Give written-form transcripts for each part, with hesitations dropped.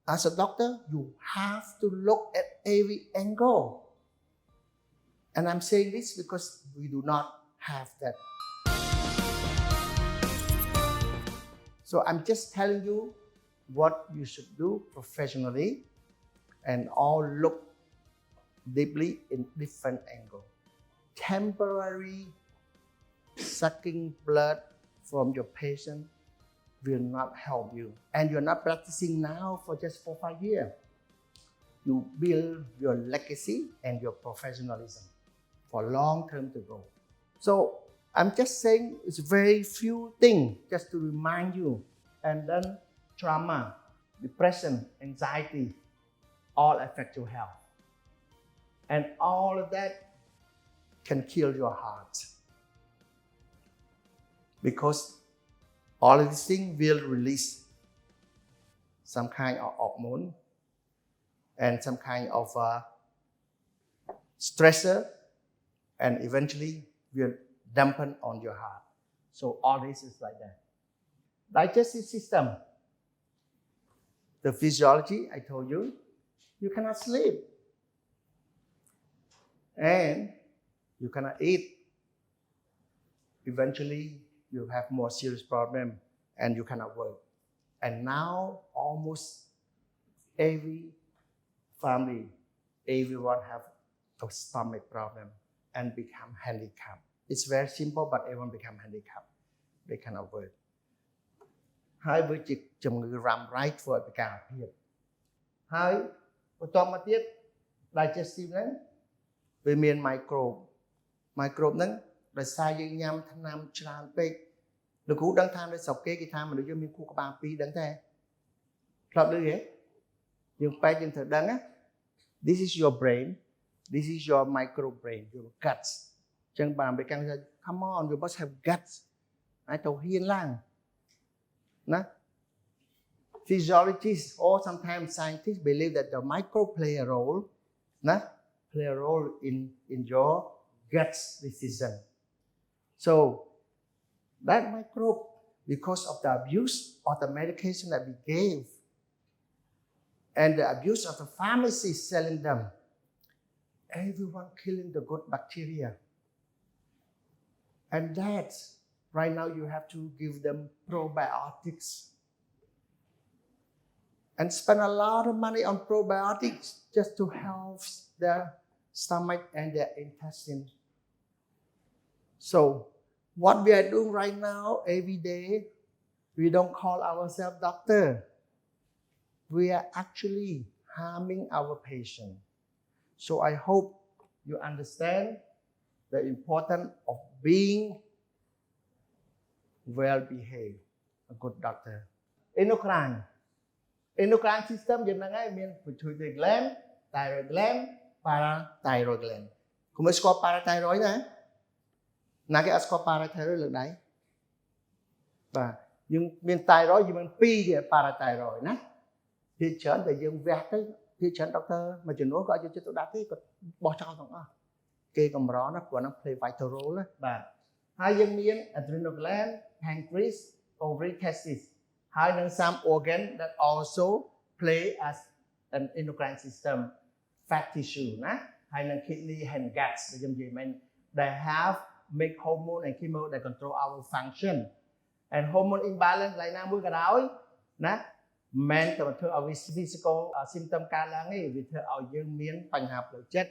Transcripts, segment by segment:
as a doctor, you have to look at every angle. And I'm saying this because we do not have that. So I'm just telling you what you should do professionally and all look deeply in different angles. Temporary sucking blood from your patient will not help you. And you're not practicing now for just 4 or 5 years. You build your legacy and your professionalism for long term to go. So I'm just saying it's very few things just to remind you. And then trauma, depression, anxiety, all affect your health. And all of that can kill your heart. Because all of these things will release some kind of hormone and some kind of stressor, and eventually will dampen on your heart. So all this is like that. Digestive system. The physiology, I told you, you cannot sleep. And you cannot eat. Eventually, you have more serious problem and you cannot work. And now almost every family, everyone have a stomach problem and become handicapped. It's very simple, but everyone become handicapped. They cannot work. ហើយវាជាជំងឺរ៉ាំរ៉ៃធ្វើឲ្យពិការភាពហើយបន្តមកទៀត digestive ហ្នឹងវាមាន microbe ហ្នឹងដោយសារយើងញ៉ាំថ្នាំច្រើនពេកលោកគ្រូដឹងថានៅស្រុកគេគេថាមនុស្សយើងមានខួរក្បាល2ដឹងទេធ្លាប់ឮទេយើងពេកយើងត្រូវដឹងណា This is your brain, this is your micro brain, your guts អញ្ចឹងបាទពេលកាំងថា come on you must have guts ហើយទៅហ៊ានឡើងណា Physiologists or sometimes scientists believe that the microbe play a role in your guts decision. So that microbe, because of the abuse of the medication that we gave and the abuse of the pharmacists selling them, everyone killing the good bacteria. And that, right now you have to give them probiotics. And spend a lot of money on probiotics just to help their stomach and their intestine. So what we are doing right now, every day, we don't call ourselves doctor. We are actually harming our patient. So I hope you understand the importance of being well-behaved, a good doctor. Endocrine system យើងហ្នឹងហើយមាន pituitary gland, thyroid gland, parathyroid gland. កុំឲ្យស្គាល់ parathyroid ណាណាគេអត់ស្គាល់ parathyroid លើកដៃបាទយើងមាន thyroid យើងមាន2ទៀត parathyroid ណាភាគច្រើនតែយើងវះទៅភាគច្រើនដុកទ័រមួយចំនួនក៏អត់យកចិត្តទុកដាក់ទេគាត់បោះចោលទាំងអស់គេកម្រណាព្រោះហ្នឹង play vital role ណាបាទហើយយើងមាន adrenal gland, pancreas, ovary, testis ហើយនឹង some organ that also play as an endocrine system fat tissue ណាហើយនឹង kidney and guts ដែលខ្ញុំនិយាយមិញ they have make hormone and chemo that control our function and hormone imbalance ឡើយណាមួយក៏ដោយណាមិនតែធ្វើឲ្យ physical symptom កើតឡើងទេវាធ្វើឲ្យយើងមានបញ្ហាផ្លូវចិត្ត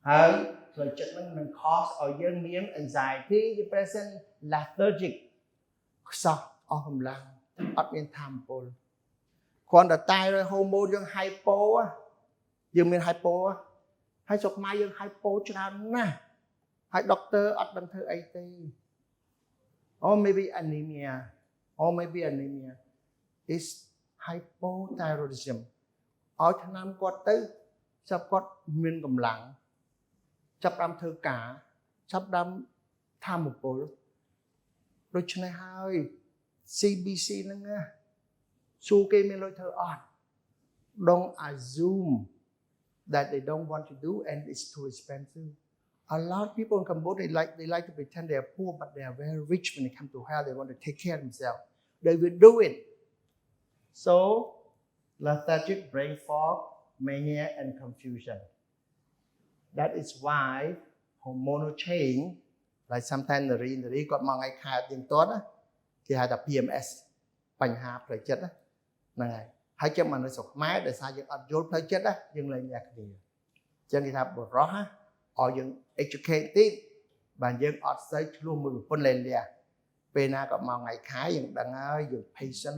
ហើយផ្លូវចិត្តហ្នឹងនឹង cause ឲ្យយើងមាន anxiety, depression, lethargic ខ្សោះអស់កម្លាំងអត់មានថាមពលគ្រាន់តែ thyroid hormone យើង hypo យើងមាន hypo ហើយស្រុកខ្មែរយើង hypo ច្រើនណាស់ហើយ doctor អត់ដឹងធ្វើអីទេ or maybe anemia is hypothyroidism ឲ្យថ្នាំគាត់ទៅចាប់គាត់មានកម្លាំងចាប់ដើមធ្វើការចាប់ដើមថាមពលដូច្នេះហើយ CBC ហ្នឹងណាសួរគេមានលុយធ្វើអត់ Don't assume that they don't want to do and it's too expensive. A lot of people in Cambodia they like to pretend they are poor, but they are very rich when it comes to health. They want to take care of themselves. They will do it. So lethargic brain fog mania and confusion that is why hormonal change like sometimes នារីគាត់មកថ្ងៃខែទៀងទាត់គេហៅថា PMS បញ្ហាផ្លូវចិត្តហ្នឹងហើយហើយចាំមនុស្សស្រុកខ្មែរដោយសារយើងអត់យល់ផ្លូវចិត្តយើងលែងលះគ្នាអញ្ចឹងគេថាបរោះឲ្យយើង educated បាទយើងអត់សូវឆ្លោះមួយប្រពន្ធលែងលះពេលណាក៏មកថ្ងៃខែយើងដឹងហើយយើង patient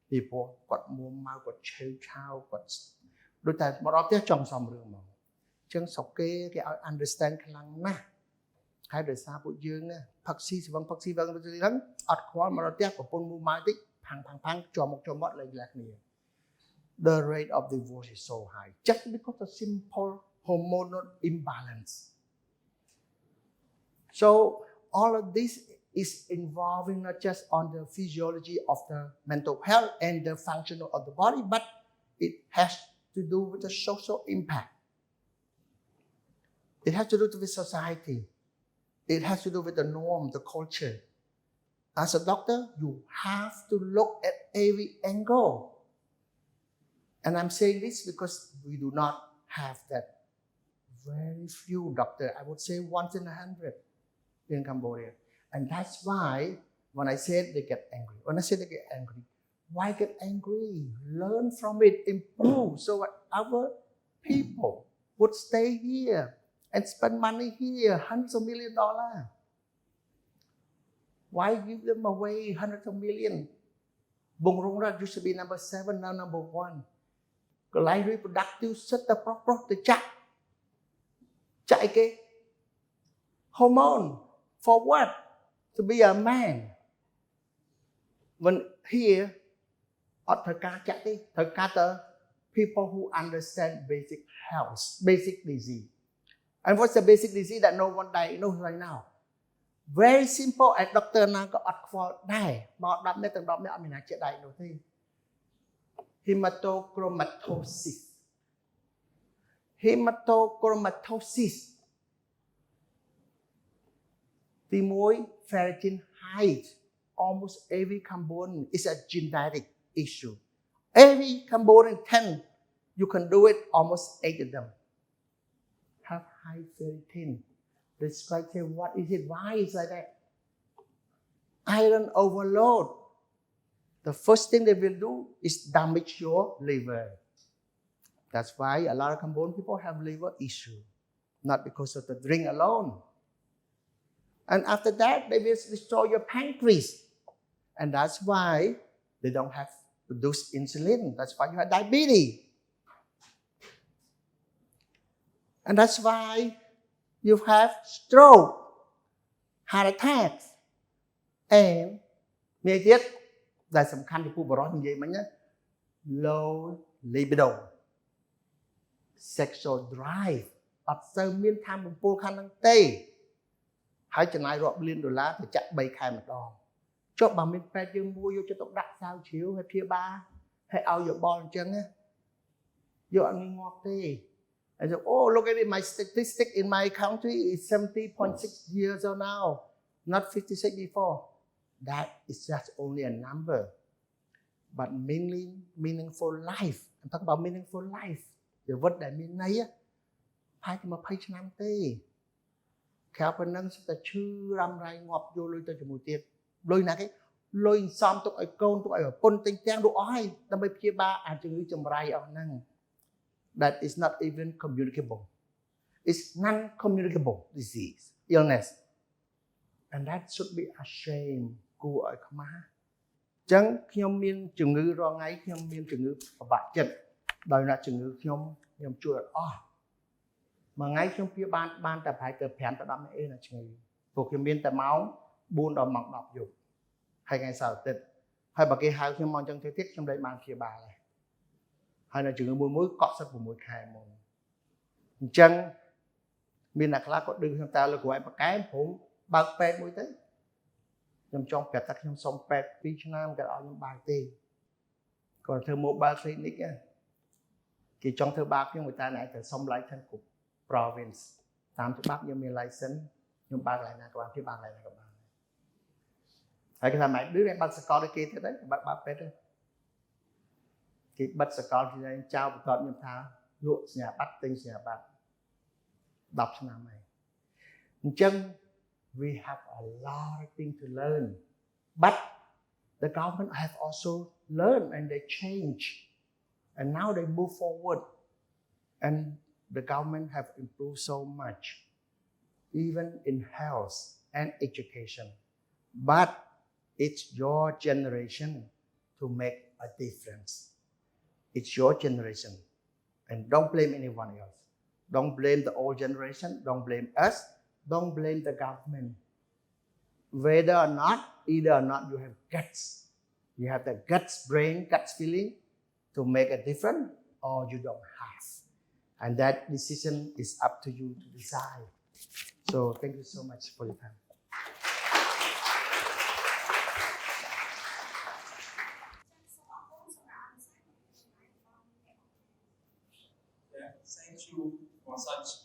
ពីព្រោះគាត់មួមកគាត់ឆេវឆាវគាត់ដូចតែមកដល់ផ្ទះចង់សំរឿងមកអញ្ចឹងស្រុកគេឲ្យ understand ខ្លាំងណាស់ហើយដោយសារពួកយើងផឹកស៊ីស្វឹងហ្នឹងអត់ខ្វល់មកដល់ផ្ទះប្រពន្ធមួមកតិចផាំងជាប់មុខជាប់មាត់លែងលះគ្នា The rate of divorce is so high just because of simple hormonal imbalance so all of this is involving not just on the physiology of the mental health and the function of the body, but it has to do with the social impact. It has to do with society. It has to do with the norm, the culture. As a doctor, you have to look at every angle. And I'm saying this because we do not have that. Very few doctors, I would say once in 100 in Cambodia. And that's why when I said they get angry, why get angry? Learn from it, improve so that our people would stay here and spend money here, hundreds of millions of dollars. Why give them away hundreds of millions? Bung Rung Rat used to be number 7, now number 1. Cái lại reproductive set the proper chạy cái hormone for what? To be a man. When here, at the people who understand basic health, basic disease. And what's the basic disease that no one diagnosed right now? Very simple. As doctor now got for die. But that method I mean I check diagnosis. Hematochromatosis. Hematochromatosis. The more ferritin height, almost every Cambodian is a genetic issue. Every Cambodian 10, you can do it, almost 8 of them have high ferritin. The scribe say, what is it? Why is like that? Iron overload. The first thing they will do is damage your liver. That's why a lot of Cambodian people have liver issue, not because of the drink alone. And after that, they will destroy your pancreas. And that's why they don't have to produce insulin. That's why you have diabetes. And that's why you have stroke, heart attacks, and that's some kind of low libido, sexual drive, $2 million to check by $3 chốt bằng miếng phê dương mua vô cho tụi đặt sao chiếu hay phía ba hay ao vô bò chân á vô ăn ngọt đi. I said, oh, look at it, my statistic in my country is 70.6 years old now, not 56 before. That is just only a number, but mainly meaningful life. I'm talking about meaningful life. The word that mean này á, phải mà phải năm tê. Kéo phần nâng sẽ chư ram rai ngọt vô lôi tới cho mùi tiết. Lôi nà cái lôi xóm tụi ai côn tụi ai ở pôn tinh trang đồ ai. Đâm bây phía ba chừng ngữ chùm rai ở nâng. That is not even communicable. It's non-communicable disease, illness. And that should be a shame của ở Khmer. Chẳng khiêm miên chừng ngữ rõ ngay khiêm miên chừng ngữ bạc chất. Đời là chừng ngữ khiêm chua mà ngay trong phía ban ta phải từ phèn ta đâm ấy là chừng ngữ. Phục khiêm miên ta máu buôn đỏ mọc đọc dục. Hay ngày sau tịch. Hay bà kia hai khiêm mong trong thế tiết trong đây ban phía bà này. Hay là chừng mùi mũi cọ sắp của mũi khai mùi. Chân miền nạc lá có đừng trong ta là của em bà cái phụng bạc pet mũi tới. Nhưng trong kẹt tắc trong sông pet phí chân nam kẹt ở những bài tì. Còn thơ mô ba clinic á. Thì trong thơ bác người ta này thơ sông lại thân cục province. Tám thơ bác như miền license. Nhưng bác lại nè các bạn, phía bác lại nè các bạn. Hay cái thằng mày đứa này bác sẽ có đây kia thế đấy, bác pet đấy. cái bắt sạc con thì anh trao một tọt nhầm thao lụa nhà bắt tinh nhà bắt đọc cho năm này chân we have a lot of things to learn but the government have also learned and they change and now they move forward and the government have improved so much even in health and education but it's your generation to make a difference. It's your generation. And don't blame anyone else. Don't blame the old generation. Don't blame us. Don't blame the government. Whether or not, either or not, you have guts. You have the guts, brain, guts feeling to make a difference, or you don't have. And that decision is up to you to decide. So thank you so much for your time. Thank you for such